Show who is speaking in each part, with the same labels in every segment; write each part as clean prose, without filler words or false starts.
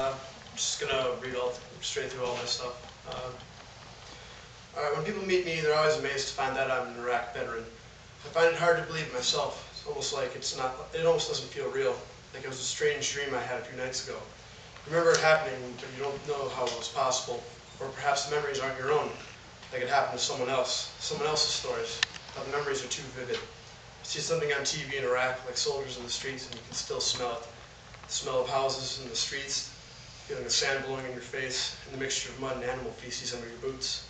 Speaker 1: I'm just gonna read straight through all this stuff. Alright, when people meet me, they're always amazed to find out I'm an Iraq veteran. I find it hard to believe myself. It's almost like it almost doesn't feel real. Like it was a strange dream I had a few nights ago. You remember it happening, but you don't know how it was possible. Or perhaps the memories aren't your own. Like it happened to someone else's stories. How the memories are too vivid. You see something on TV in Iraq, like soldiers in the streets, and you can still smell it. The smell of houses in the streets, feeling the sand blowing in your face, and the mixture of mud and animal feces under your boots.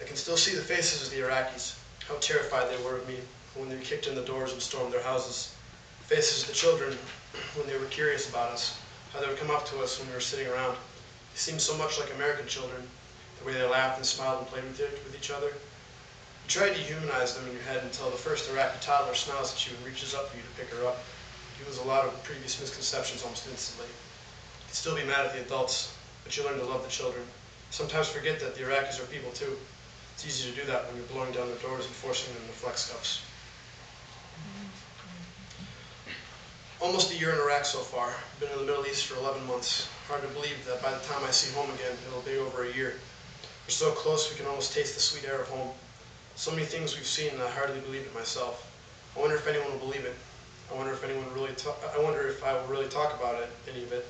Speaker 1: I can still see the faces of the Iraqis, how terrified they were of me when they kicked in the doors and stormed their houses. The faces of the children when they were curious about us, how they would come up to us when we were sitting around. They seemed so much like American children, the way they laughed and smiled and played with each other. You try to dehumanize them in your head until the first Iraqi toddler smiles at you and reaches up for you to pick her up. You lose a lot of previous misconceptions almost instantly. You can still be mad at the adults, but you learn to love the children. Sometimes forget that the Iraqis are people too. It's easy to do that when you're blowing down their doors and forcing them into flex cuffs. Almost a year in Iraq so far. I've been in the Middle East for 11 months. Hard to believe that by the time I see home again, it'll be over a year. We're so close we can almost taste the sweet air of home. So many things we've seen and I hardly believe it myself. I wonder if anyone will believe it. I wonder if I will really talk about it, any of it.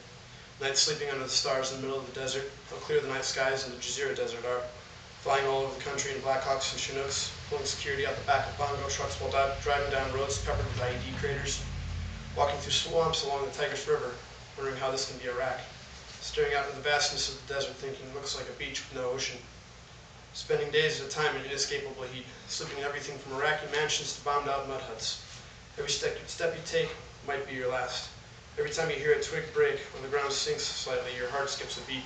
Speaker 1: Nights sleeping under the stars in the middle of the desert, how clear the night skies in the Jazeera Desert are. Flying all over the country in Blackhawks and Chinooks, pulling security out the back of bongo trucks while driving down roads peppered with IED craters. Walking through swamps along the Tigris River, wondering how this can be Iraq. Staring out into the vastness of the desert thinking it looks like a beach with no ocean. Spending days at a time in inescapable heat, sleeping in everything from Iraqi mansions to bombed out mud huts. Every step you take might be your last. Every time you hear a twig break or the ground sinks slightly, your heart skips a beat.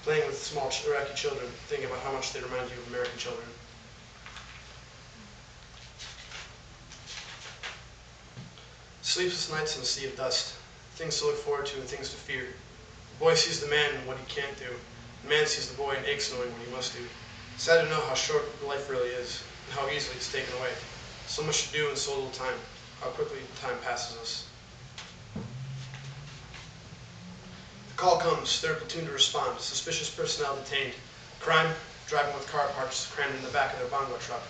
Speaker 1: Playing with small Iraqi children, thinking about how much they remind you of American children. Sleepless nights in a sea of dust. Things to look forward to and things to fear. The boy sees the man and what he can't do. The man sees the boy and aches knowing what he must do. Sad to know how short life really is and how easily it's taken away. So much to do in so little time. How quickly time passes us. The call comes, third platoon to respond. Suspicious personnel detained. Crime, driving with car parts crammed in the back of their bongo truck.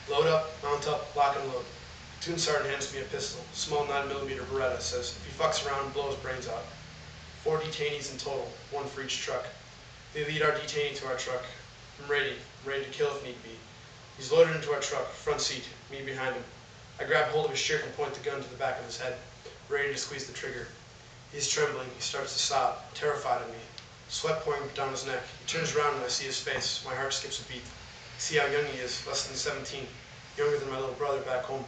Speaker 1: Load up, mount up, lock and load. Platoon sergeant hands me a pistol, small 9mm Beretta, says if he fucks around, blow his brains out. 4 detainees in total, 1 for each truck. They lead our detainee to our truck. I'm ready to kill if need be. He's loaded into our truck, front seat, me behind him. I grab hold of his shirt and point the gun to the back of his head, ready to squeeze the trigger. He's trembling, he starts to sob, terrified of me. Sweat pouring down his neck. He turns around and I see his face. My heart skips a beat. See how young he is, less than 17, younger than my little brother back home.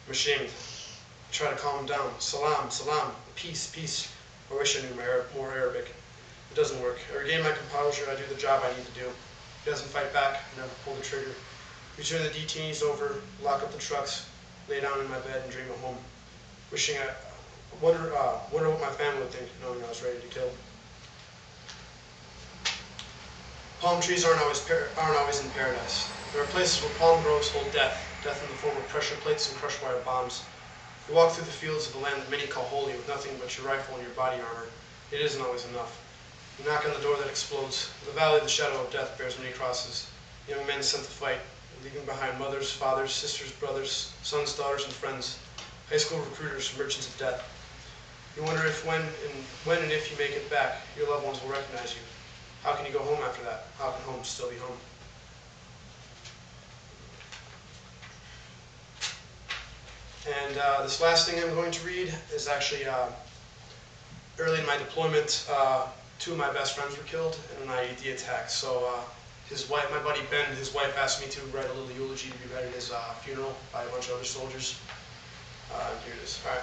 Speaker 1: I'm ashamed. I try to calm him down. Salam, salam, peace, peace. I wish I knew more Arabic. It doesn't work. I regain my composure. I do the job I need to do. He doesn't fight back. I never pull the trigger. We turn the detainees over, lock up the trucks, lay down in my bed and dream of home. Wishing I wonder what my family would think, knowing I was ready to kill. Palm trees aren't always in paradise. There are places where palm groves hold death in the form of pressure plates and crushed wire bombs. You walk through the fields of the land that many call holy with nothing but your rifle and your body armor. It isn't always enough. You knock on the door that explodes. The valley of the shadow of death bears many crosses. Young men sent to fight, leaving behind mothers, fathers, sisters, brothers, sons, daughters, and friends. High school recruiters, merchants of death. You wonder if when and if you make it back, your loved ones will recognize you. How can you go home after that? How can home still be home? And this last thing I'm going to read is actually early in my deployment, 2 of my best friends were killed in an IED attack. So my buddy Ben, his wife asked me to write a little eulogy to be read at his funeral by a bunch of other soldiers. Here it is. All right.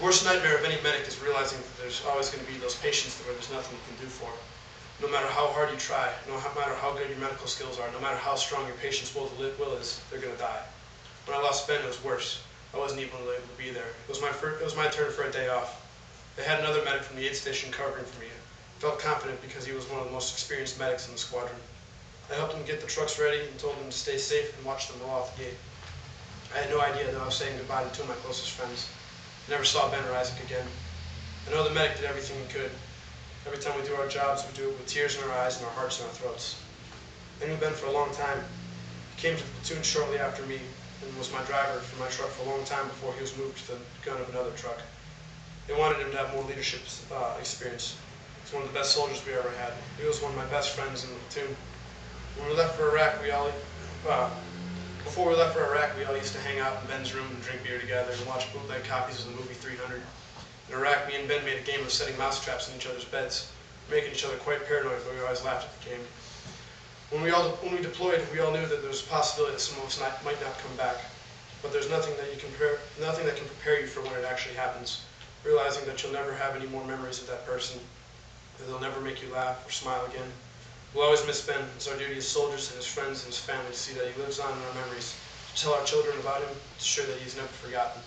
Speaker 1: Worst nightmare of any medic is realizing that there's always going to be those patients where there's nothing you can do for. No matter how hard you try, no matter how good your medical skills are, no matter how strong your patient's will is, they're going to die. When I lost Ben, it was worse. I wasn't even able to be there. It was my turn for a day off. They had another medic from the aid station covering for me. I felt confident because he was one of the most experienced medics in the squadron. I helped him get the trucks ready and told him to stay safe and watch them roll off the gate. I had no idea that I was saying goodbye to 2 of my closest friends. I never saw Ben or Isaac again. I know the medic did everything he could. Every time we do our jobs, we do it with tears in our eyes and our hearts in our throats. I knew Ben for a long time. He came to the platoon shortly after me and was my driver for my truck for a long time before he was moved to the gun of another truck. They wanted him to have more leadership experience. He's one of the best soldiers we ever had. He was one of my best friends in the platoon. When we left for Iraq, before we left for Iraq, we all used to hang out in Ben's room and drink beer together and watch bootleg copies of the movie 300. In Iraq, me and Ben made a game of setting mousetraps in each other's beds, making each other quite paranoid, but we always laughed at the game. When we deployed, we all knew that there was a possibility that some of us might not come back, but there's nothing that can prepare you for when it actually happens. Realizing that you'll never have any more memories of that person, that they'll never make you laugh or smile again. We'll always miss Ben. It's our duty as soldiers and his friends and his family to see that he lives on in our memories, to tell our children about him, to ensure that he's never forgotten.